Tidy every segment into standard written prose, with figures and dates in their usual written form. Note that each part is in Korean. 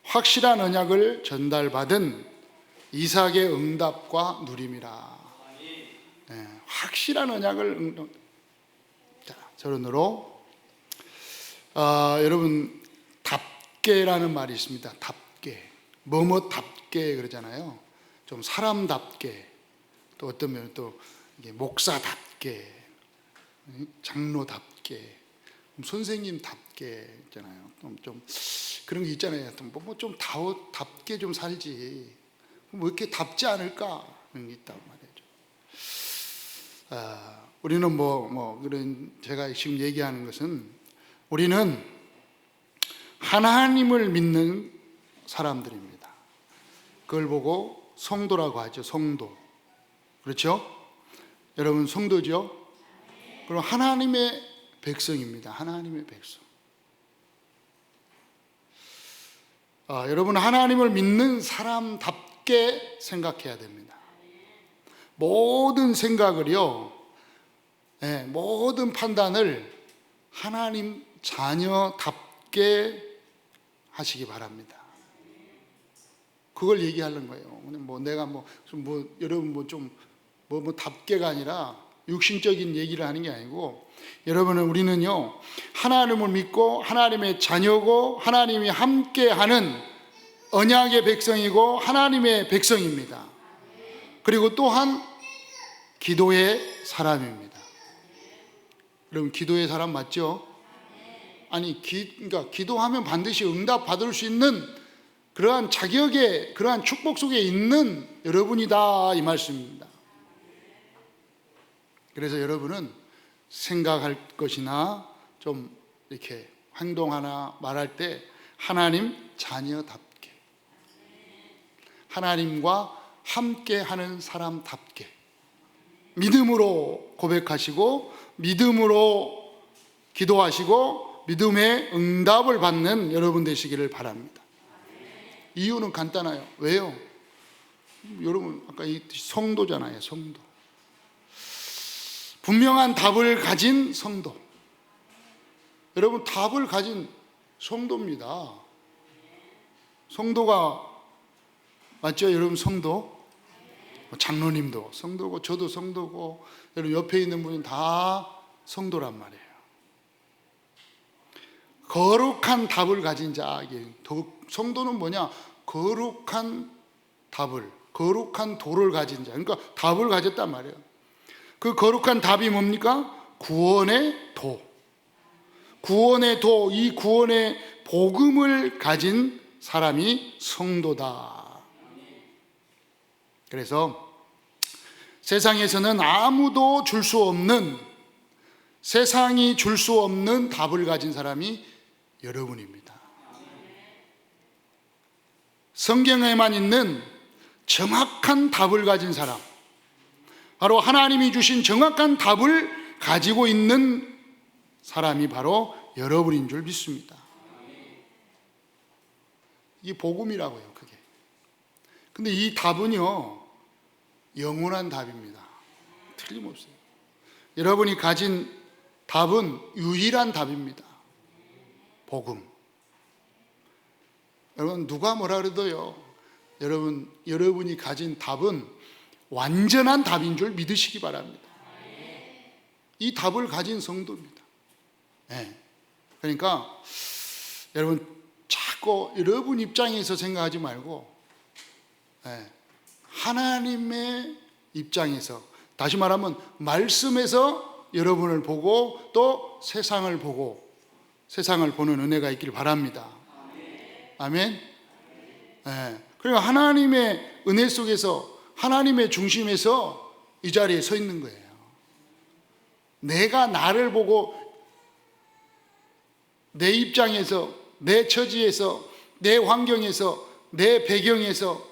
확실한 언약을 전달받은 이삭의 응답과 누림이라. 확실한 언약을 자, 저런으로 여러분, 답게라는 말이 있습니다. 답게, 뭐뭐답게 그러잖아요. 좀 사람답게, 또 어떤 면은 또 목사답게, 장로답게, 선생님답게 있잖아요. 좀 그런 게 있잖아요. 뭐 좀 답게 좀 살지, 뭐 이렇게 답지 않을까 그런 게 있단 말이죠. 우리는 그런, 제가 지금 얘기하는 것은, 우리는 하나님을 믿는 사람들입니다. 그걸 보고 성도라고 하죠. 성도. 그렇죠? 여러분 성도죠? 그럼 하나님의 백성입니다. 하나님의 백성. 여러분, 하나님을 믿는 사람답게 생각해야 됩니다. 모든 생각을요, 모든 판단을 하나님 자녀답게 하시기 바랍니다. 그걸 얘기하는 거예요. 내가 여러분 답게가 아니라 육신적인 얘기를 하는 게 아니고, 우리는요, 하나님을 믿고 하나님의 자녀고 하나님이 함께하는 언약의 백성이고 하나님의 백성입니다. 그리고 또한 기도의 사람입니다. 여러분, 기도의 사람 맞죠? 아니, 그러니까 기도하면 반드시 응답 받을 수 있는 그러한 자격의, 그러한 축복 속에 있는 여러분이다, 이 말씀입니다. 그래서 여러분은 생각할 것이나 좀 이렇게 행동하나 말할 때 하나님 자녀답게, 하나님과 함께하는 사람답게 믿음으로 고백하시고 믿음으로 기도하시고 믿음의 응답을 받는 여러분 되시기를 바랍니다. 이유는 간단해요. 왜요? 여러분, 아까 이 성도잖아요. 성도. 분명한 답을 가진 성도. 여러분, 답을 가진 성도입니다. 성도가 맞죠? 여러분, 성도. 장로님도 성도고 저도 성도고 여러분 옆에 있는 분은 다 성도란 말이에요. 거룩한 답을 가진 자. 성도는 뭐냐? 거룩한 답을, 거룩한 도를 가진 자. 그러니까 답을 가졌단 말이에요. 그 거룩한 답이 뭡니까? 구원의 도. 구원의 도, 이 구원의 복음을 가진 사람이 성도다. 그래서 세상에서는 아무도 줄 수 없는, 세상이 줄 수 없는 답을 가진 사람이 여러분입니다. 성경에만 있는 정확한 답을 가진 사람, 바로 하나님이 주신 정확한 답을 가지고 있는 사람이 바로 여러분인 줄 믿습니다. 이게 복음이라고요, 그게. 근데 이 답은요, 영원한 답입니다. 틀림없어요. 여러분이 가진 답은 유일한 답입니다. 복음. 여러분, 누가 뭐라 그래도요, 여러분이 가진 답은 완전한 답인 줄 믿으시기 바랍니다. 이 답을 가진 성도입니다. 그러니까 여러분, 자꾸 여러분 입장에서 생각하지 말고 하나님의 입장에서, 다시 말하면 말씀에서 여러분을 보고 또 세상을 보고, 세상을 보는 은혜가 있기를 바랍니다. 아멘. 그러니까 하나님의 은혜 속에서, 하나님의 중심에서 이 자리에 서 있는 거예요. 내가 나를 보고 내 입장에서, 내 처지에서, 내 환경에서, 내 배경에서,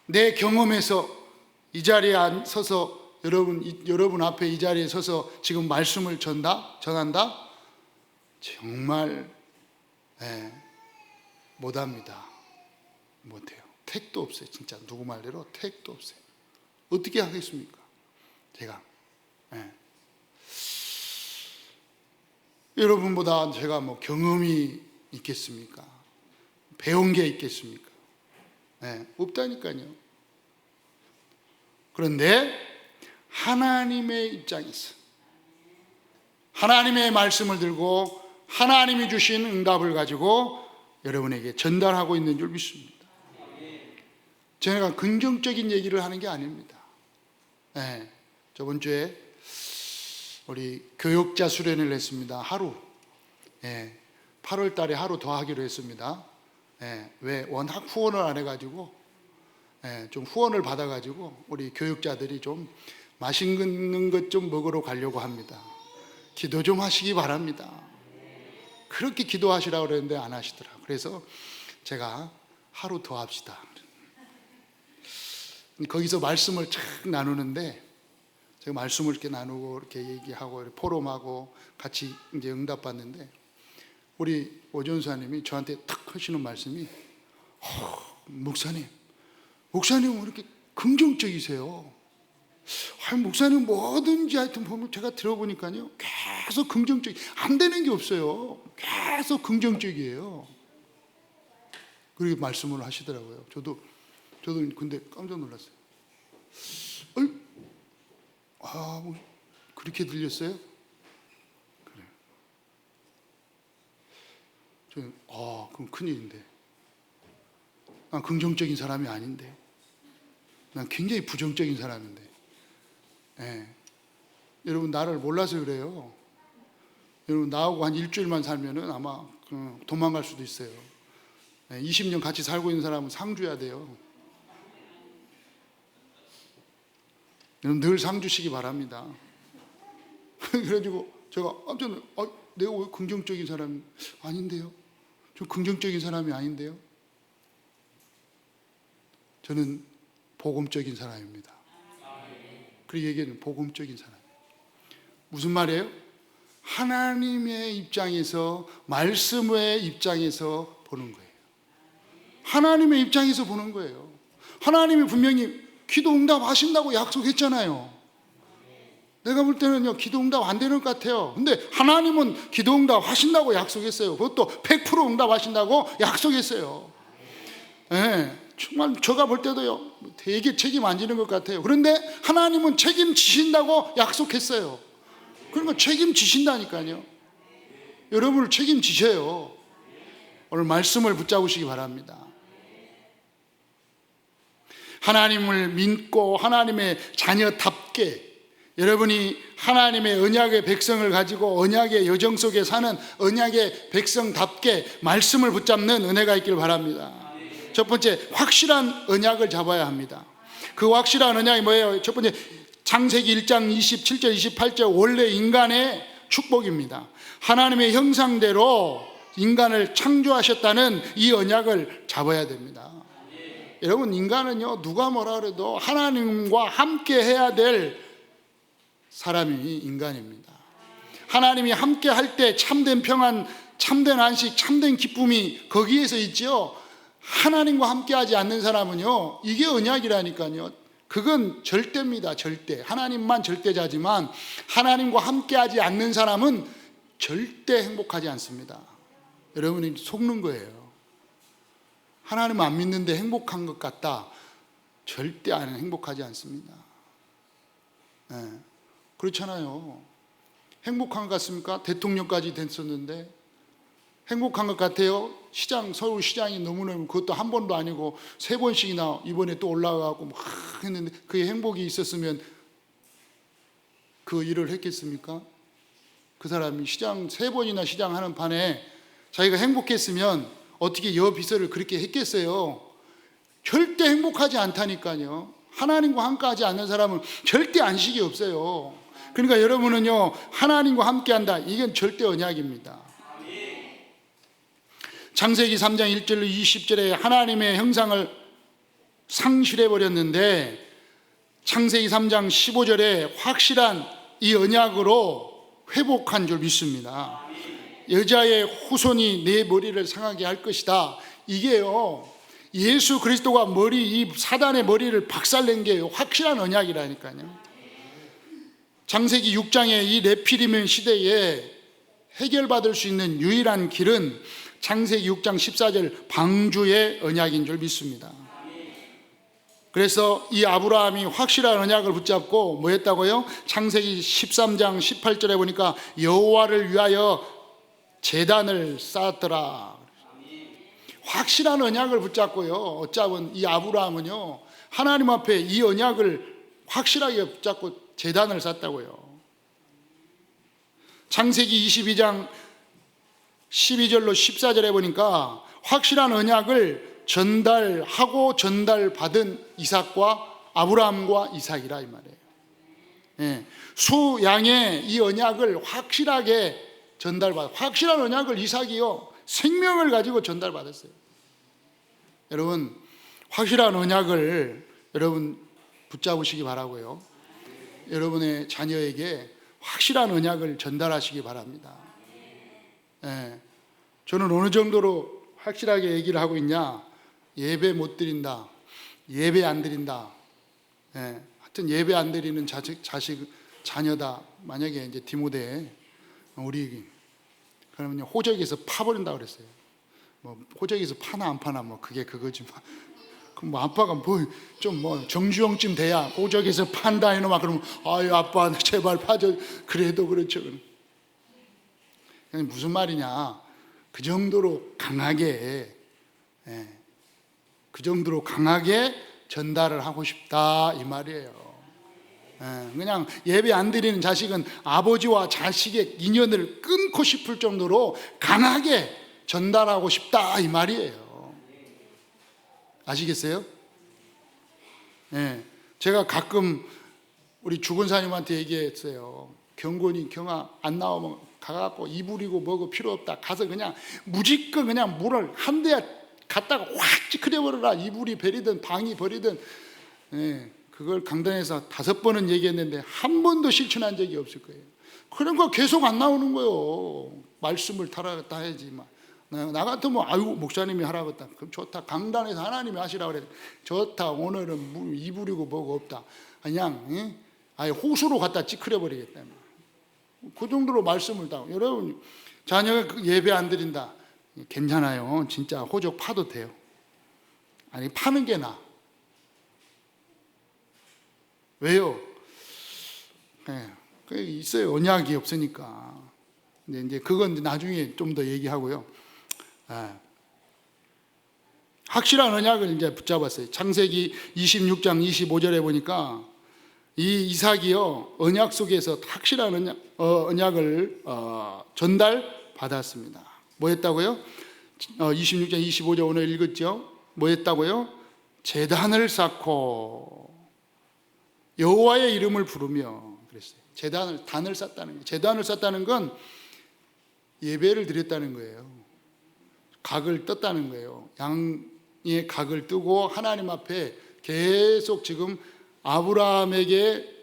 내 경험에서 이 자리에 서서 여러분 앞에 이 자리에 서서 지금 말씀을 전한다? 정말 못합니다. 못해요. 택도 없어요. 진짜 누구 말대로 택도 없어요. 어떻게 하겠습니까? 제가 여러분보다 제가 경험이 있겠습니까? 배운 게 있겠습니까? 네, 없다니까요. 그런데 하나님의 입장에서 하나님의 말씀을 들고 하나님이 주신 응답을 가지고 여러분에게 전달하고 있는 줄 믿습니다. 제가 긍정적인 얘기를 하는 게 아닙니다. 네, 저번 주에 우리 교역자 수련을 했습니다. 하루. 8월 달에 하루 더 하기로 했습니다. 왜? 워낙 후원을 안 해가지고 좀 후원을 받아가지고 우리 교육자들이 좀 맛있는 것 좀 먹으러 가려고 합니다. 기도 좀 하시기 바랍니다. 그렇게 기도하시라고 그랬는데 안 하시더라고요. 그래서 제가 하루 더 합시다. 거기서 말씀을 착 나누는데 제가 말씀을 이렇게 나누고 이렇게 얘기하고 포럼하고 같이 이제 응답받는데 우리 오전사님이 저한테 탁 하시는 말씀이 목사님은 왜 이렇게 긍정적이세요? 목사님 뭐든지 하여튼 보면 제가 들어보니까요 계속 긍정적, 안 되는 게 없어요. 계속 긍정적이에요. 그렇게 말씀을 하시더라고요. 저도 근데 깜짝 놀랐어요. 뭐 그렇게 들렸어요? 그래요. 저는 그럼 큰일인데. 난 긍정적인 사람이 아닌데. 난 굉장히 부정적인 사람인데. 여러분 나를 몰라서 그래요. 여러분 나하고 한 일주일만 살면은 아마 도망갈 수도 있어요. 20년 같이 살고 있는 사람은 상주해야 돼요. 여러분 늘 상주시기 바랍니다. 그래가지고 제가 깜짝 놀랐어요. 내가 왜 긍정적인 사람이 아닌데요? 저 긍정적인 사람이 아닌데요? 저는 복음적인 사람입니다. 그리고 얘기는 복음적인 사람. 무슨 말이에요? 하나님의 입장에서, 말씀의 입장에서 보는 거예요. 하나님의 입장에서 보는 거예요. 하나님이 분명히 기도 응답 하신다고 약속했잖아요. 내가 볼 때는요 기도 응답 안 되는 것 같아요. 근데 하나님은 기도 응답 하신다고 약속했어요. 그것도 100% 응답 하신다고 약속했어요. 정말 제가 볼 때도요 되게 책임 안 지는 것 같아요. 그런데 하나님은 책임지신다고 약속했어요. 그러니까 책임지신다니까요. 여러분을 책임지셔요. 오늘 말씀을 붙잡으시기 바랍니다. 하나님을 믿고 하나님의 자녀답게 여러분이 하나님의 언약의 백성을 가지고 언약의 여정 속에 사는 언약의 백성답게 말씀을 붙잡는 은혜가 있길 바랍니다. 첫 번째, 확실한 언약을 잡아야 합니다. 그 확실한 언약이 뭐예요? 첫 번째, 창세기 1장 27절 28절 원래 인간의 축복입니다. 하나님의 형상대로 인간을 창조하셨다는 이 언약을 잡아야 됩니다. 여러분 인간은요 누가 뭐라 그래도 하나님과 함께 해야 될 사람이 인간입니다. 하나님이 함께 할 때 참된 평안, 참된 안식, 참된 기쁨이 거기에서 있죠. 하나님과 함께 하지 않는 사람은요 이게 언약이라니까요. 그건 절대입니다. 절대. 하나님만 절대자지만 하나님과 함께 하지 않는 사람은 절대 행복하지 않습니다. 여러분이 속는 거예요. 하나님 안 믿는데 행복한 것 같다. 절대 행복하지 않습니다. 그렇잖아요. 행복한 것 같습니까? 대통령까지 됐었는데 행복한 것 같아요? 서울시장이 너무너무 그것도 한 번도 아니고 3번씩이나 이번에 또 올라가고 막 했는데 그게 행복이 있었으면 그 일을 했겠습니까? 그 사람이 3번이나 시장하는 판에 자기가 행복했으면 어떻게 여비서를 그렇게 했겠어요? 절대 행복하지 않다니까요. 하나님과 함께 하지 않는 사람은 절대 안식이 없어요. 그러니까 여러분은요 하나님과 함께 한다. 이건 절대 언약입니다. 창세기 3장 1절로 20절에 하나님의 형상을 상실해 버렸는데 창세기 3장 15절에 확실한 이 언약으로 회복한 줄 믿습니다. 여자의 후손이 내 머리를 상하게 할 것이다. 이게요 예수 그리스도가 이 사단의 머리를 박살낸 게 확실한 언약이라니까요. 창세기 6장에 이 네피림 시대에 해결받을 수 있는 유일한 길은 창세기 6장 14절 방주의 언약인 줄 믿습니다. 그래서 이 아브라함이 확실한 언약을 붙잡고 뭐 했다고요? 창세기 13장 18절에 보니까 여호와를 위하여 제단을 쌓았더라. 확실한 언약을 붙잡고요. 어쩌면 이 아브라함은요, 하나님 앞에 이 언약을 확실하게 붙잡고 제단을 쌓았다고요. 창세기 22장 12절로 14절에 보니까 확실한 언약을 전달하고 전달받은 이삭과 아브라함과 이삭이라 이 말이에요. 예, 수 양의 이 언약을 확실하게 확실한 언약을 이삭이요 생명을 가지고 전달받았어요. 여러분, 확실한 언약을 여러분 붙잡으시기 바라고요. 여러분의 자녀에게 확실한 언약을 전달하시기 바랍니다. 예, 저는 어느 정도로 확실하게 얘기를 하고 있냐? 예배 못 드린다, 예배 안 드린다, 예, 하여튼 예배 안 드리는 자녀다. 만약에 이제 디모데 우리 그러면 호적에서 파버린다 그랬어요. 뭐 호적에서 파나 안 파나 뭐 그게 그거지 뭐. 그럼 뭐 아빠가 뭐 좀 뭐 정주영쯤 돼야 호적에서 판다 이놈아 그러면 아유 아빠 제발 파줘. 그래도 그렇죠. 무슨 말이냐? 그 정도로 강하게, 예, 그 정도로 강하게 전달을 하고 싶다 이 말이에요. 그냥 예배 안 드리는 자식은 아버지와 자식의 인연을 끊고 싶을 정도로 강하게 전달하고 싶다 이 말이에요. 아시겠어요? 제가 가끔 우리 주근사님한테 얘기했어요. 경건이 경아 안 나오면 가갖고 이불이고 뭐고 필요 없다. 가서 그냥 무지껏 그냥 물을 한 대 갖다가 확 찌그려버려라. 이불이 버리든 방이 버리든. 그걸 강단에서 5번은 얘기했는데 한 번도 실천한 적이 없을 거예요. 그런 거 계속 안 나오는 거예요. 말씀을 타라겠다 해야지만. 나 같으면 아유 목사님이 하라겠다. 그럼 좋다. 강단에서 하나님이 하시라 그래. 좋다. 오늘은 이불이고 뭐고 없다. 그냥 아예 호수로 갖다 찌그려 버리겠다. 그 정도로 말씀을 다. 여러분 자녀가 예배 안 드린다. 괜찮아요. 진짜 호적 파도 돼요. 아니 파는 게 나아. 왜요? 있어요. 언약이 없으니까. 근데 이제 그건 나중에 좀 더 얘기하고요. 확실한 언약을 이제 붙잡았어요. 창세기 26장 25절에 보니까 이 이삭이요 언약 속에서 확실한 언약을 전달 받았습니다. 뭐 했다고요? 26장 25절 오늘 읽었죠? 뭐 했다고요? 제단을 쌓고 여호와의 이름을 부르며 그랬어요. 단을 쌓다는 거예요. 제단을 쌓다는 건 예배를 드렸다는 거예요. 각을 떴다는 거예요. 양의 각을 뜨고 하나님 앞에 계속 지금 아브라함에게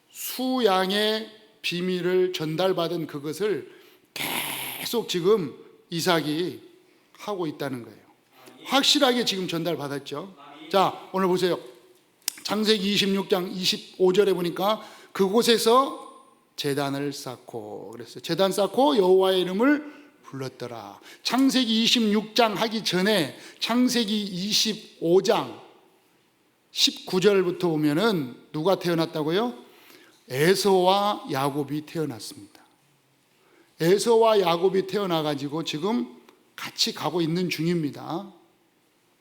수양의 비밀을 전달받은 그것을 계속 지금 이삭이 하고 있다는 거예요. 확실하게 지금 전달받았죠. 자, 오늘 보세요. 창세기 26장 25절에 보니까 그곳에서 제단을 쌓고 그랬어요. 제단 쌓고 여호와의 이름을 불렀더라. 창세기 26장 하기 전에 창세기 25장 19절부터 보면은 누가 태어났다고요? 에서와 야곱이 태어났습니다. 에서와 야곱이 태어나가지고 지금 같이 가고 있는 중입니다.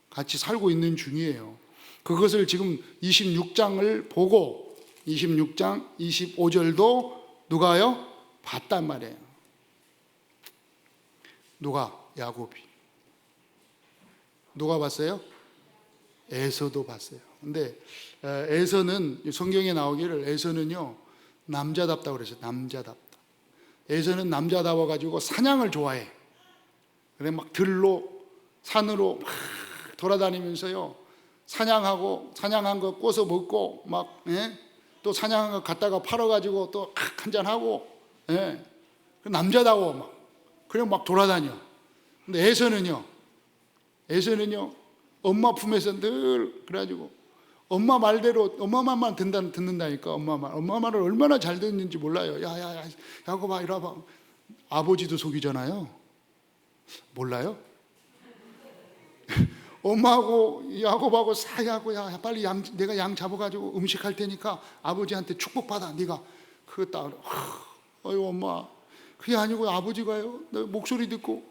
같이 살고 있는 중이에요. 그것을 지금 26장을 보고 26장 25절도 누가요? 봤단 말이에요. 누가? 야곱이. 누가 봤어요? 에서도 봤어요. 근데 에서는 성경에 나오기를 에서는요 남자답다고 그랬어요. 남자답다. 에서는 남자다워 가지고 사냥을 좋아해. 그래 막 들로 산으로 막 돌아다니면서요 사냥하고 사냥한 거 꼬서 먹고 막 또 사냥한 거 갖다가 팔아 가지고 또 한잔 하고 남자다워 막 그냥 막 돌아다녀. 근데 에서는요 엄마 품에서 늘 그래가지고 엄마 말대로 엄마 말만 듣는다니까. 엄마 말을 얼마나 잘 듣는지 몰라요. 야야야 야곱아 이리 와봐. 아버지도 속이잖아요. 몰라요? 엄마하고 야곱하고 사이하고, 야 빨리 내가 양 잡아가지고 음식할 테니까 아버지한테 축복받아. 네가 그거 따라. 어이 엄마, 그게 아니고 아버지가요, 내 목소리 듣고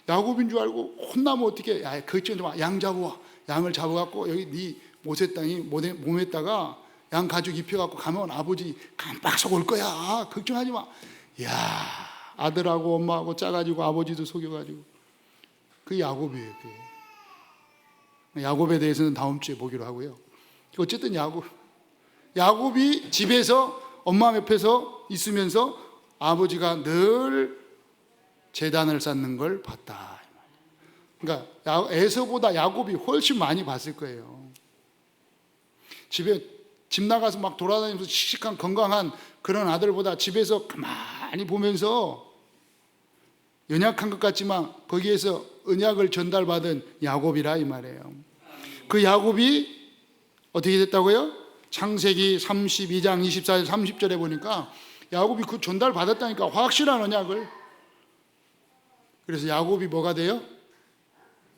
야곱인 줄 알고 혼나면 어떻게? 야 걱정 좀 마. 양 잡아와. 양을 잡아갖고 여기 네 모세 땅이 몸에다가 양 가죽 입혀갖고 가면 아버지 깜빡 올 거야. 걱정하지 마. 야, 아들하고 엄마하고 짜가지고 아버지도 속여가지고. 그 야곱이에요. 그게. 야곱에 대해서는 다음 주에 보기로 하고요. 어쨌든 야곱이 집에서 엄마 옆에서 있으면서 아버지가 늘 제단을 쌓는 걸 봤다. 그러니까 에서보다 야곱이 훨씬 많이 봤을 거예요. 집 나가서 막 돌아다니면서 씩씩한 건강한 그런 아들보다 집에서 가만히 보면서 연약한 것 같지만 거기에서 언약을 전달받은 야곱이라 이 말이에요. 그 야곱이 어떻게 됐다고요? 창세기 32장 24절 30절에 보니까 야곱이 그 전달받았다니까, 확실한 언약을. 그래서 야곱이 뭐가 돼요?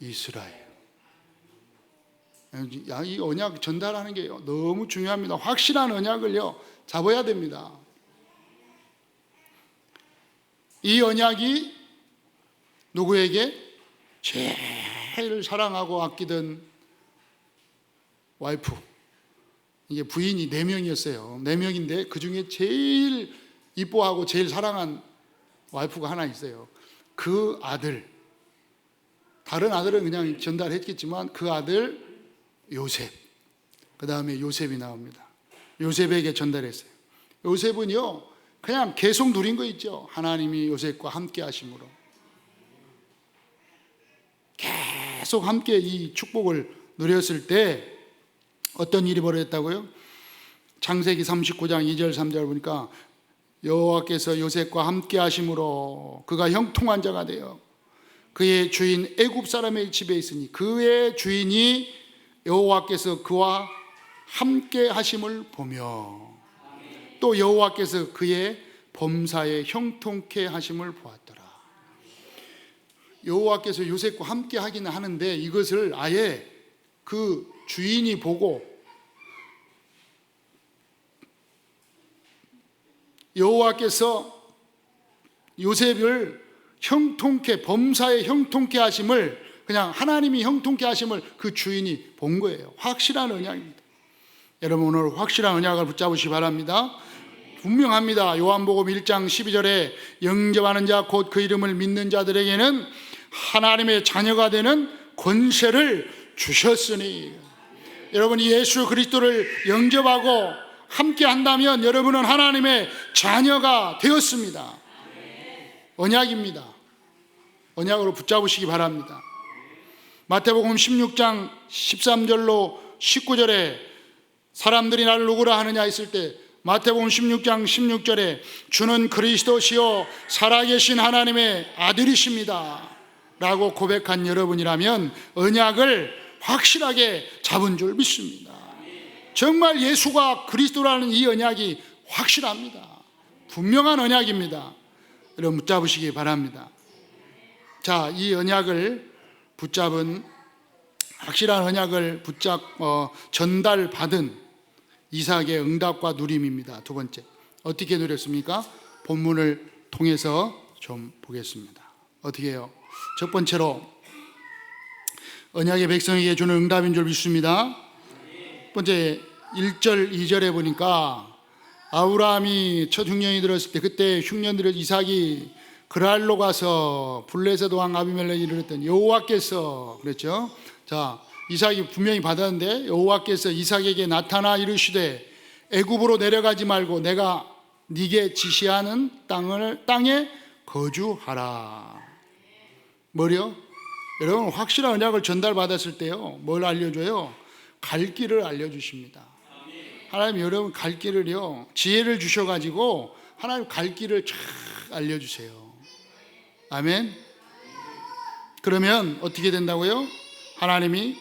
이스라엘. 이 언약 전달하는 게 너무 중요합니다. 확실한 언약을요 잡아야 됩니다. 이 언약이 누구에게? 제일 사랑하고 아끼던 와이프, 이게 부인이 4명이었어요. 4명인데 그 중에 제일 이뻐하고 제일 사랑한 와이프가 하나 있어요. 그 아들, 다른 아들은 그냥 전달했겠지만 그 아들 요셉, 그 다음에 요셉이 나옵니다. 요셉에게 전달했어요. 요셉은요 그냥 계속 누린 거 있죠. 하나님이 요셉과 함께 하심으로 계속 함께 이 축복을 누렸을 때 어떤 일이 벌어졌다고요? 창세기 39장 2절 3절 보니까 여호와께서 요셉과 함께 하심으로 그가 형통한 자가 되어 그의 주인 애굽 사람의 집에 있으니 그의 주인이 여호와께서 그와 함께 하심을 보며 또 여호와께서 그의 범사에 형통케 하심을 보았더라. 여호와께서 요셉과 함께 하기는 하는데 이것을 아예 그 주인이 보고 여호와께서 요셉을 형통케, 범사에 형통케 하심을, 그냥 하나님이 형통케 하심을 그 주인이 본 거예요. 확실한 언약입니다. 여러분 오늘 확실한 언약을 붙잡으시기 바랍니다. 분명합니다. 요한복음 1장 12절에 영접하는 자 곧 그 이름을 믿는 자들에게는 하나님의 자녀가 되는 권세를 주셨으니, 여러분이 예수 그리스도를 영접하고 함께 한다면 여러분은 하나님의 자녀가 되었습니다. 언약입니다. 언약으로 붙잡으시기 바랍니다. 마태복음 16장 13절로 19절에 사람들이 나를 누구라 하느냐 했을 때 마태복음 16장 16절에 주는 그리스도시요 살아계신 하나님의 아들이십니다 라고 고백한 여러분이라면 언약을 확실하게 잡은 줄 믿습니다. 정말 예수가 그리스도라는 이 언약이 확실합니다. 분명한 언약입니다. 여러분 붙잡으시기 바랍니다. 자, 이 언약을 붙잡은, 확실한 언약을 전달받은 이삭의 응답과 누림입니다. 두 번째, 어떻게 누렸습니까? 본문을 통해서 좀 보겠습니다. 어떻게 해요? 첫 번째로 언약의 백성에게 주는 응답인 줄 믿습니다. 첫 번째 1절 2절에 보니까 아브라함이 첫 흉년이 들었을 때 그때 흉년 들어 이삭이 그랄로 가서 블레셋 왕 아비멜렉이 이르렀더니 여호와께서, 그랬죠. 자, 이삭이 분명히 받았는데 여호와께서 이삭에게 나타나 이르시되 애굽으로 내려가지 말고 내가 네게 지시하는 땅에 거주하라. 뭐요? 여러분 확실한 언약을 전달받았을 때요 뭘 알려줘요? 갈 길을 알려주십니다. 하나님 여러분 갈 길을요 지혜를 주셔가지고 하나님 갈 길을 쫙 알려주세요. 아멘. 그러면 어떻게 된다고요? 하나님이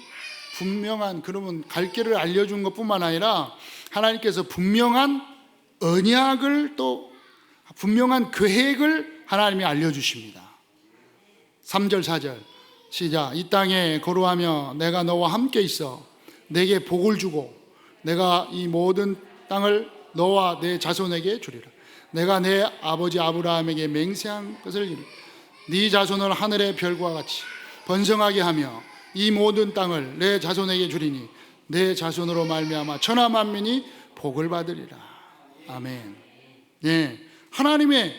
분명한, 그러면 갈 길을 알려준 것뿐만 아니라 하나님께서 분명한 언약을 또 분명한 계획을 하나님이 알려주십니다. 3절 4절 시작. 이 땅에 거루하며 내가 너와 함께 있어 내게 복을 주고 내가 이 모든 땅을 너와 내 자손에게 주리라. 내가 내 아버지 아브라함에게 맹세한 것을 이루리라. 네 자손을 하늘의 별과 같이 번성하게 하며 이 모든 땅을 내 자손에게 주리니 내 자손으로 말미암아 천하 만민이 복을 받으리라. 아멘. 예, 하나님의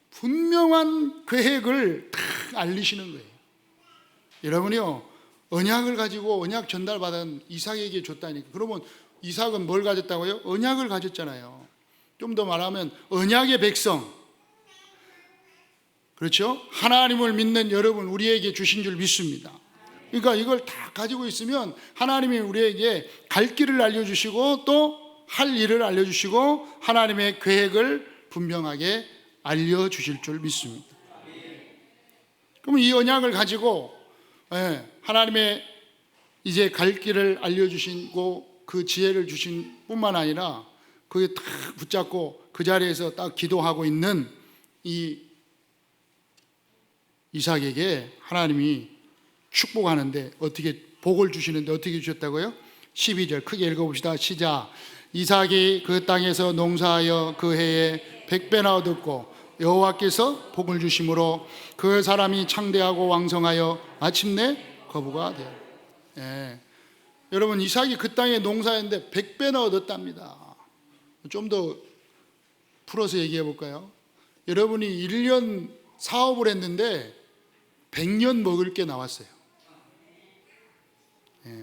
분명한 계획을 다 알리시는 거예요. 여러분이요, 언약을 가지고 언약 전달받은 이삭에게 줬다니까. 그러면 이삭은 뭘 가졌다고요? 언약을 가졌잖아요. 좀 더 말하면 언약의 백성, 그렇죠? 하나님을 믿는 여러분, 우리에게 주신 줄 믿습니다. 그러니까 이걸 다 가지고 있으면 하나님이 우리에게 갈 길을 알려주시고 또 할 일을 알려주시고 하나님의 계획을 분명하게 알려주실 줄 믿습니다. 그럼 이 언약을 가지고 하나님의 이제 갈 길을 알려주시고 그 지혜를 주신 뿐만 아니라 그게 딱 붙잡고 그 자리에서 딱 기도하고 있는 이 이삭에게 하나님이 축복하는데 어떻게 복을 주시는데 어떻게 주셨다고요? 12절 크게 읽어봅시다. 시작. 이삭이 그 땅에서 농사하여 그 해에 100배나 얻었고 여호와께서 복을 주심으로 그 사람이 창대하고 왕성하여 마침내 거부가 되어. 여러분 이삭이 그 땅에 농사했는데 100배나 얻었답니다. 좀 더 풀어서 얘기해 볼까요? 여러분이 1년 사업을 했는데 100년 먹을 게 나왔어요.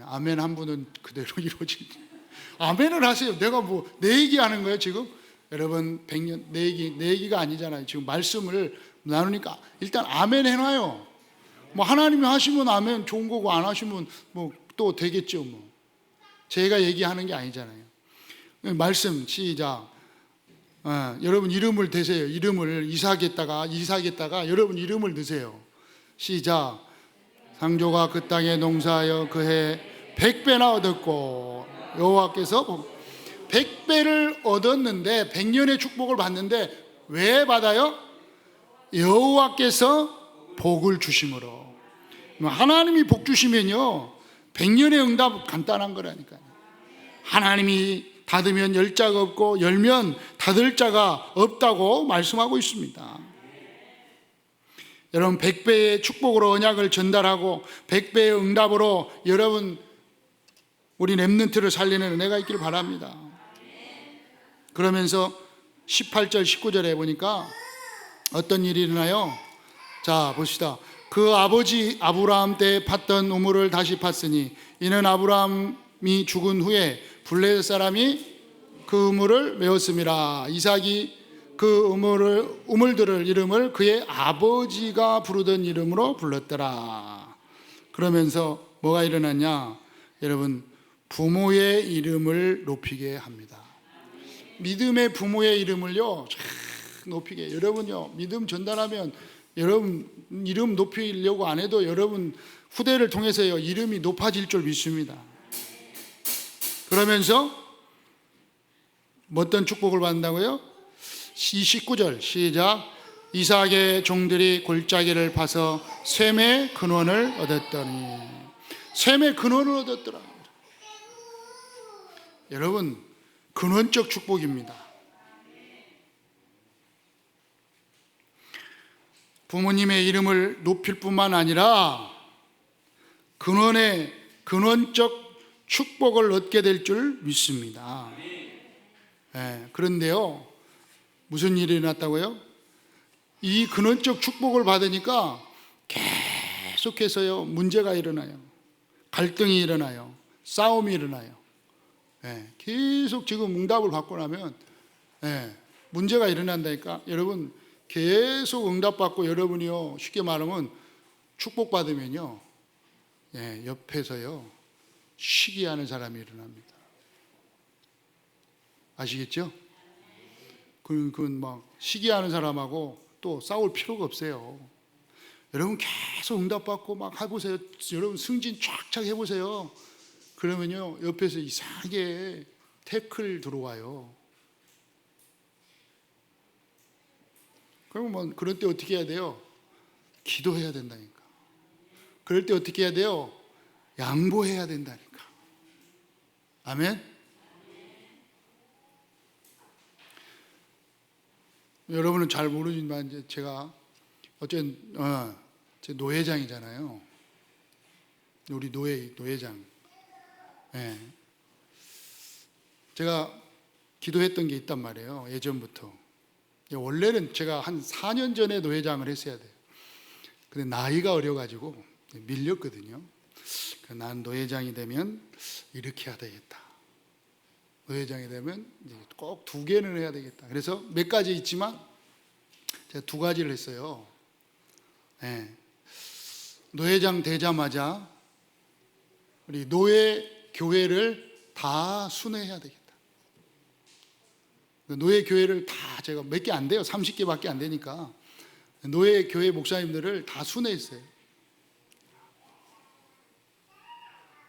아멘 한 분은 그대로 이루어지지. 아멘을 하세요. 내가 뭐 내 얘기하는 거예요 지금? 여러분 100년 내 얘기가 아니잖아요. 지금 말씀을 나누니까 일단 아멘 해놔요. 뭐 하나님이 하시면 아멘 좋은 거고 안 하시면 뭐 또 되겠죠. 뭐 제가 얘기하는 게 아니잖아요. 말씀 시작. 여러분 이름을 대세요. 이름을 이삭에다가 여러분 이름을 드세요. 시작. 상조가 그 땅에 농사하여 그해 100배나 얻었고 여호와께서 100배를 얻었는데 100년의 축복을 받는데 왜 받아요? 여호와께서 복을 주심으로. 하나님이 복 주시면요 100년의 응답 간단한 거라니까요. 하나님이 닫으면 열 자가 없고 열면 닫을 자가 없다고 말씀하고 있습니다. 여러분 100배의 축복으로 언약을 전달하고 100배의 응답으로 여러분 우리 렘넌트를 살리는 은혜가 있기를 바랍니다. 그러면서 18절 19절에 보니까 어떤 일이 일어나요? 자 봅시다. 그 아버지 아브라함 때 팠던 우물을 다시 팠으니 이는 아브라함이 죽은 후에 블레셋 사람이 그 우물을 메웠음이라. 이삭이 그 우물들을 이름을 그의 아버지가 부르던 이름으로 불렀더라. 그러면서 뭐가 일어났냐? 여러분 부모의 이름을 높이게 합니다. 믿음의 부모의 이름을요 높이게. 여러분요 믿음 전달하면 여러분 이름 높이려고 안 해도 여러분 후대를 통해서요 이름이 높아질 줄 믿습니다. 그러면서 어떤 축복을 받는다고요? 19절 시작. 이삭의 종들이 골짜기를 파서 셈의 근원을 얻었더니. 셈의 근원을 얻었더라. 여러분 근원적 축복입니다. 부모님의 이름을 높일 뿐만 아니라 근원적 축복을 얻게 될 줄 믿습니다. 그런데요 무슨 일이 일어났다고요? 이 근원적 축복을 받으니까 계속해서요 문제가 일어나요. 갈등이 일어나요. 싸움이 일어나요. 계속 지금 응답을 받고 나면 문제가 일어난다니까. 여러분 계속 응답받고 여러분이요 쉽게 말하면 축복받으면요 옆에서요 시기하는 사람이 일어납니다. 아시겠죠? 그건 막 시기하는 사람하고 또 싸울 필요가 없어요. 여러분 계속 응답받고 막 해보세요. 여러분 승진 쫙쫙 해보세요. 그러면요 옆에서 이상하게 태클 들어와요. 그러면 뭐 그럴 때 어떻게 해야 돼요? 기도해야 된다니까. 그럴 때 어떻게 해야 돼요? 양보해야 된다니까. 아멘. 여러분은 잘 모르지만 이제 제가 어쨌든 제 노회장이잖아요. 우리 노회장. 예. 제가 기도했던 게 있단 말이에요. 예전부터. 원래는 제가 한 4년 전에 노회장을 했어야 돼요. 근데 나이가 어려가지고 밀렸거든요. 난 노회장이 되면 이렇게 해야 되겠다. 노회장이 되면 꼭 2개는 해야 되겠다. 그래서 몇 가지 있지만 제가 2가지를 했어요. 네. 노회장 되자마자 우리 노회 교회를 다 순회해야 되겠다. 노회 교회를 다 제가 몇 개 안 돼요. 30개밖에 안 되니까 노회 교회 목사님들을 다 순회했어요.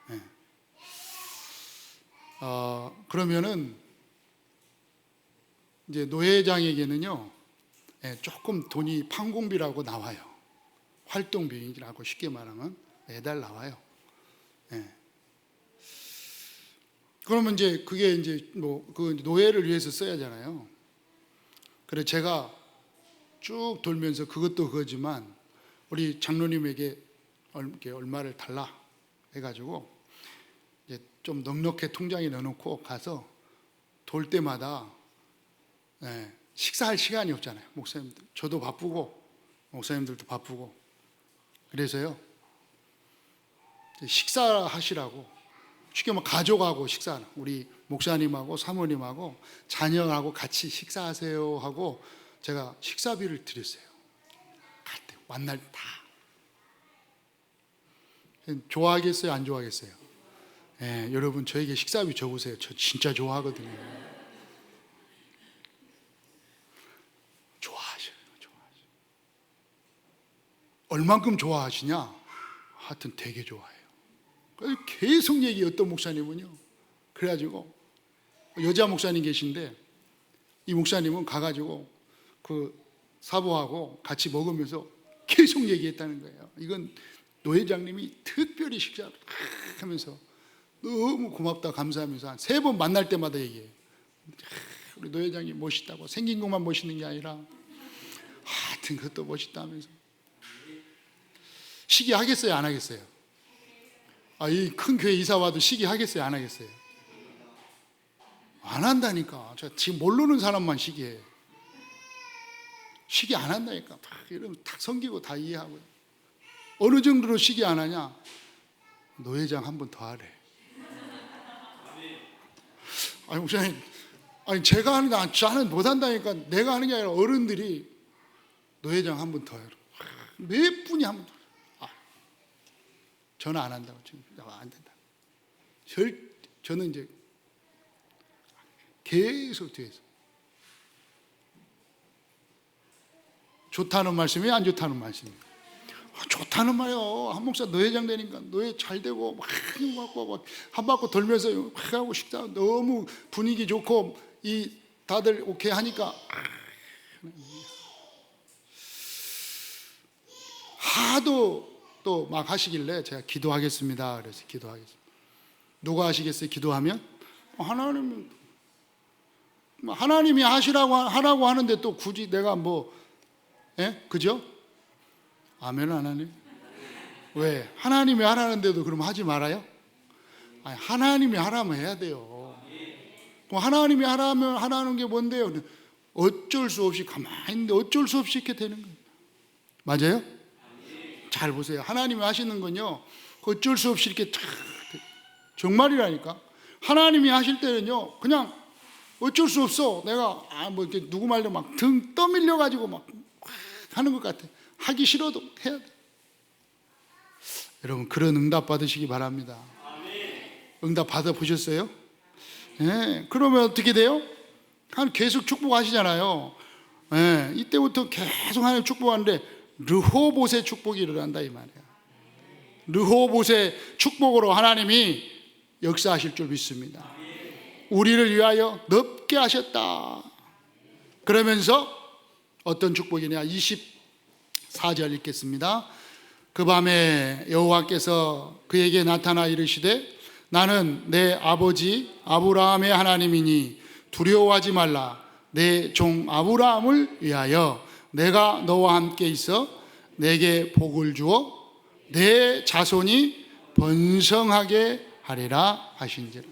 네. 그러면은 이제 노회장에게는요, 조금 돈이 판공비라고 나와요. 활동비라고 쉽게 말하면 매달 나와요. 그러면 이제 그게 이제 그 노예를 위해서 써야 하잖아요. 그래 제가 쭉 돌면서 그것도 그거지만 우리 장로님에게 얼마를 달라 해가지고 이제 좀 넉넉히 통장에 넣어놓고 가서 돌 때마다 식사할 시간이 없잖아요. 목사님들 저도 바쁘고 목사님들도 바쁘고 그래서요 식사하시라고 쉽게 말하면 가족하고 식사하는 우리 목사님하고 사모님하고 자녀하고 같이 식사하세요 하고 제가 식사비를 드렸어요. 갈 때 만날 다. 좋아하겠어요? 안 좋아하겠어요? 여러분 저에게 식사비 줘보세요. 저 진짜 좋아하거든요. 좋아하셔요. 얼만큼 좋아하시냐? 하여튼 되게 좋아해요. 계속 얘기해요. 어떤 목사님은요. 그래가지고 여자 목사님 계신데 이 목사님은 가가지고 그 사모하고 같이 먹으면서 계속 얘기했다는 거예요. 이건 노 회장님이 특별히 식사를 하면서 너무 고맙다 감사하면서 한 3번 만날 때마다 얘기해요. 우리 노 회장님 멋있다고. 생긴 것만 멋있는 게 아니라 하여튼 그것도 멋있다 하면서. 시기하겠어요? 안 하겠어요? 이 큰 교회 이사 와도 시기하겠어요? 안 하겠어요? 안 한다니까. 지금 모르는 사람만 시기해. 시기 안 한다니까. 이러면 딱 섬기고 다 이해하고요. 어느 정도로 시기 안 하냐? 노 회장 한 번 더 하래. 아니 목사님, 제가 하는 게 저는 못 한다니까. 내가 하는 게 아니라 어른들이 노 회장 한 번 더 해라. 몇 분이 한 번 더. 저는 안 한다고 지금 안 된다. 저는 이제 계속 뒤에서 좋다는 말씀이 안 좋다는 말씀이에요. 좋다는 말이요. 한 목사 노회장 되니까 노회 잘 되고 막 한 바퀴 돌면서 막 하고 식사 너무 분위기 좋고 이 다들 오케이 하니까 하도 또 막 하시길래 제가 기도하겠습니다. 그래서 기도하겠습니다. 누가 하시겠어요? 기도하면 하나님이 하라고 하는데 또 굳이 내가 그죠? 아멘 안 하네. 왜? 하나님이 하라는데도 그럼 하지 말아요? 하나님이 하라면 해야 돼요. 그럼 하나님이 하라면 하라는 게 뭔데요? 어쩔 수 없이 가만히 있는데 어쩔 수 없이 이렇게 되는 거예요. 맞아요? 잘 보세요. 하나님이 하시는 건요, 어쩔 수 없이 이렇게 정말이라니까. 하나님이 하실 때는요, 그냥 어쩔 수 없어. 내가 이렇게 누구 말로 막 등 떠밀려 가지고 막 하는 것 같아. 하기 싫어도 해야 돼. 여러분 그런 응답 받으시기 바랍니다. 응답 받아 보셨어요? 그러면 어떻게 돼요? 계속 축복하시잖아요. 이때부터 계속 하나님 축복하는데 르호봇의 축복이 일어난다 이 말이야. 르호봇의 축복으로 하나님이 역사하실 줄 믿습니다. 우리를 위하여 넓게 하셨다. 그러면서 어떤 축복이냐? 24절 읽겠습니다. 그 밤에 여호와께서 그에게 나타나 이르시되 나는 내 아버지 아브라함의 하나님이니 두려워하지 말라. 내 종 아브라함을 위하여 내가 너와 함께 있어 내게 복을 주어 내 자손이 번성하게 하리라 하신지라.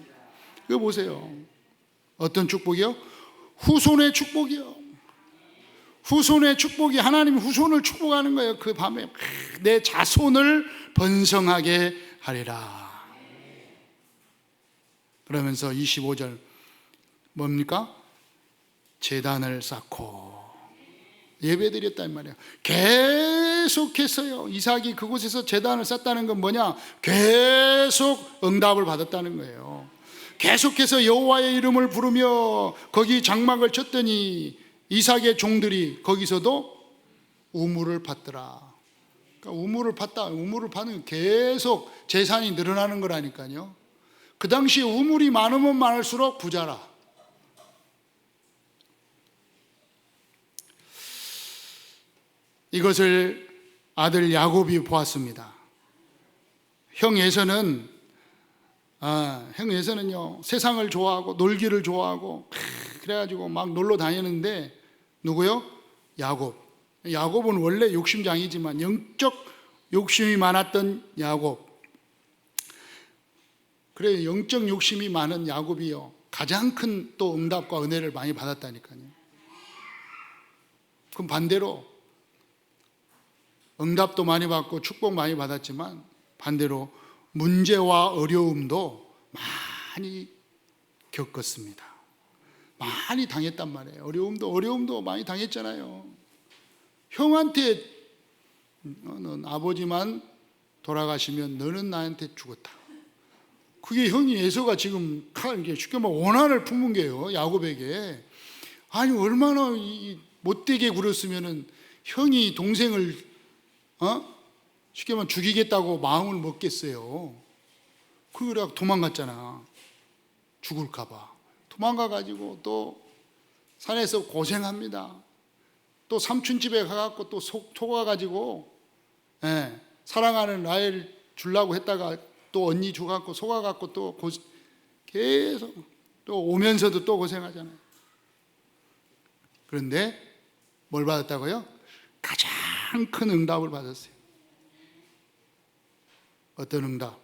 이거 보세요. 어떤 축복이요? 후손의 축복이요. 후손의 축복이, 하나님이 후손을 축복하는 거예요. 그 밤에 내 자손을 번성하게 하리라. 그러면서 25절 뭡니까? 제단을 쌓고 예배드렸단 말이에요. 계속했어요. 이삭이 그곳에서 제단을 쌓다는 건 뭐냐? 계속 응답을 받았다는 거예요. 계속해서 여호와의 이름을 부르며 거기 장막을 쳤더니 이삭의 종들이 거기서도 우물을 팠더라. 그러니까 우물을 팠다. 우물을 파는 계속 재산이 늘어나는 거라니까요. 그 당시에 우물이 많으면 많을수록 부자라. 이것을 아들 야곱이 보았습니다. 형 에서는요 세상을 좋아하고 놀기를 좋아하고 그래가지고 막 놀러 다니는데 누구요? 야곱은 원래 욕심장이지만 영적 욕심이 많았던 야곱. 그래, 영적 욕심이 많은 야곱이요 가장 큰 또 응답과 은혜를 많이 받았다니까요. 그럼 반대로 응답도 많이 받고 축복 많이 받았지만 반대로 문제와 어려움도 많이 겪었습니다. 많이 당했단 말이에요. 어려움도 많이 당했잖아요. 형한테 너는 아버지만 돌아가시면 너는 나한테 죽었다. 그게 형이 에서가 지금 쉽게 말하면 원한을 품은 게요. 야곱에게. 아니 얼마나 못되게 굴었으면은 형이 동생을 쉽게 말하면 죽이겠다고 마음을 먹겠어요. 그래 도망갔잖아. 죽을까봐. 도망가가지고 또 산에서 고생합니다. 또 삼촌 집에 가갖고 또 속아가지고 사랑하는 라헬 주려고 했다가 또 언니 줘갖고 속아갖고 또 계속 또 오면서도 또 고생하잖아요. 그런데 뭘 받았다고요? 가장 큰 응답을 받았어요. 어떤 응답?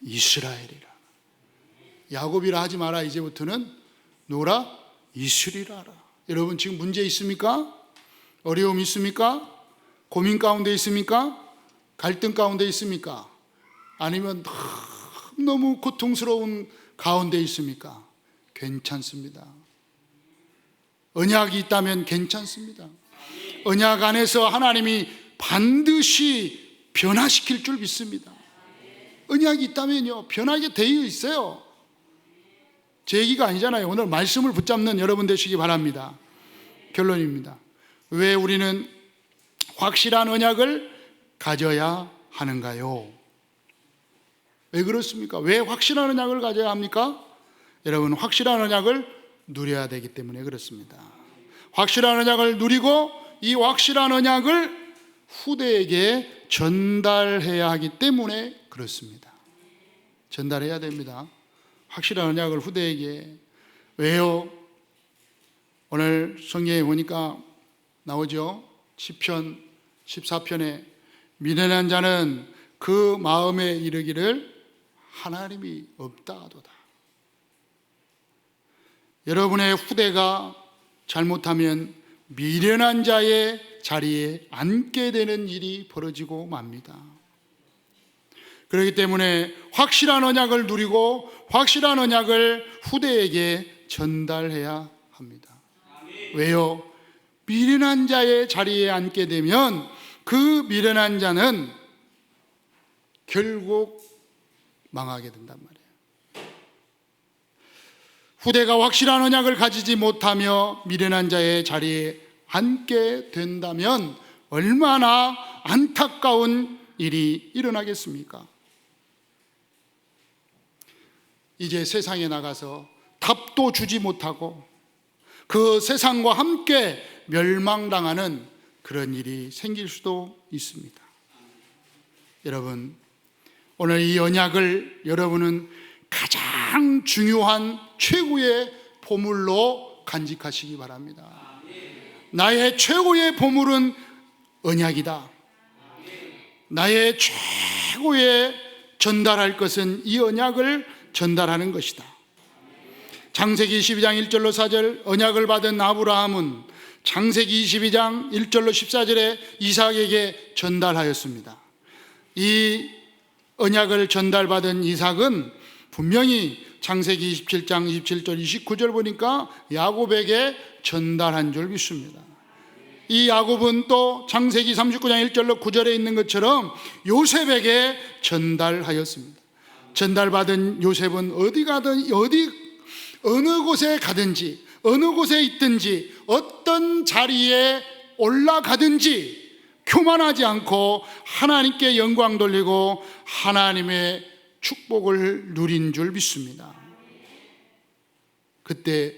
이스라엘이라. 야곱이라 하지 마라. 이제부터는 누구라? 이스라엘이라. 여러분 지금 문제 있습니까? 어려움 있습니까? 고민 가운데 있습니까? 갈등 가운데 있습니까? 아니면 너무 고통스러운 가운데 있습니까? 괜찮습니다. 언약이 있다면 괜찮습니다. 언약 안에서 하나님이 반드시 변화시킬 줄 믿습니다. 언약이 있다면요 변하게 되어 있어요. 제 얘기가 아니잖아요. 오늘 말씀을 붙잡는 여러분 되시기 바랍니다. 결론입니다. 왜 우리는 확실한 언약을 가져야 하는가요? 왜 그렇습니까? 왜 확실한 언약을 가져야 합니까? 여러분 확실한 언약을 누려야 되기 때문에 그렇습니다. 확실한 언약을 누리고 이 확실한 언약을 후대에게 전달해야 하기 때문에 그렇습니다. 전달해야 됩니다. 확실한 언약을 후대에게. 왜요? 오늘 성경에 보니까 나오죠. 시편 14편에 미련한 자는 그 마음에 이르기를 하나님이 없다도다. 여러분의 후대가 잘못하면 미련한 자의 자리에 앉게 되는 일이 벌어지고 맙니다. 그렇기 때문에 확실한 언약을 누리고 확실한 언약을 후대에게 전달해야 합니다. 왜요? 미련한 자의 자리에 앉게 되면 그 미련한 자는 결국 망하게 된단 말이에요. 후대가 확실한 언약을 가지지 못하며 미련한 자의 자리에 앉게 된다면 얼마나 안타까운 일이 일어나겠습니까? 이제 세상에 나가서 답도 주지 못하고 그 세상과 함께 멸망당하는 그런 일이 생길 수도 있습니다. 여러분, 오늘 이 언약을 여러분은 가장 중요한 최고의 보물로 간직하시기 바랍니다. 나의 최고의 보물은 언약이다. 나의 최고의 전달할 것은 이 언약을 전달하는 것이다. 창세기 22장 1절로 4절, 언약을 받은 아브라함은 창세기 22장 1절로 14절에 이삭에게 전달하였습니다. 이 언약을 전달받은 이삭은 분명히 창세기 27장 27절 29절 보니까 야곱에게 전달한 줄 믿습니다. 이 야곱은 또 창세기 39장 1절로 9절에 있는 것처럼 요셉에게 전달하였습니다. 전달받은 요셉은 어디 가든 어느 곳에 가든지 어느 곳에 있든지 어떤 자리에 올라가든지 교만하지 않고 하나님께 영광 돌리고 하나님의 축복을 누린 줄 믿습니다. 그때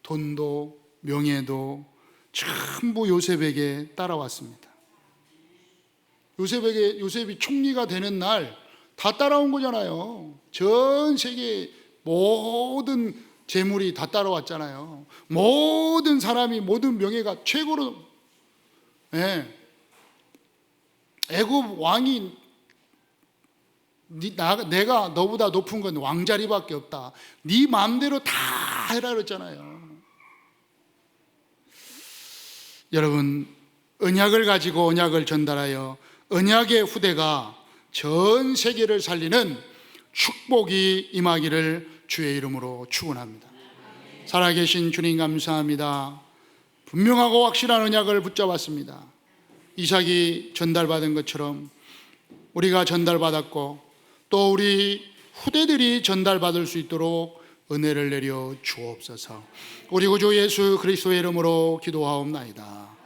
돈도 명예도 전부 요셉에게 따라왔습니다. 요셉이 총리가 되는 날 다 따라온 거잖아요. 전 세계 모든 재물이 다 따라왔잖아요. 모든 사람이, 모든 명예가 최고로, 애굽 왕이 내가 너보다 높은 건 왕자리밖에 없다. 네 마음대로 다 해라 그랬잖아요. 여러분, 언약을 가지고 언약을 전달하여 언약의 후대가 전 세계를 살리는 축복이 임하기를 주의 이름으로 축원합니다. 살아계신 주님 감사합니다. 분명하고 확실한 언약을 붙잡았습니다. 이삭이 전달받은 것처럼 우리가 전달받았고 또 우리 후대들이 전달받을 수 있도록 은혜를 내려 주옵소서. 우리 구주 예수 그리스도의 이름으로 기도하옵나이다.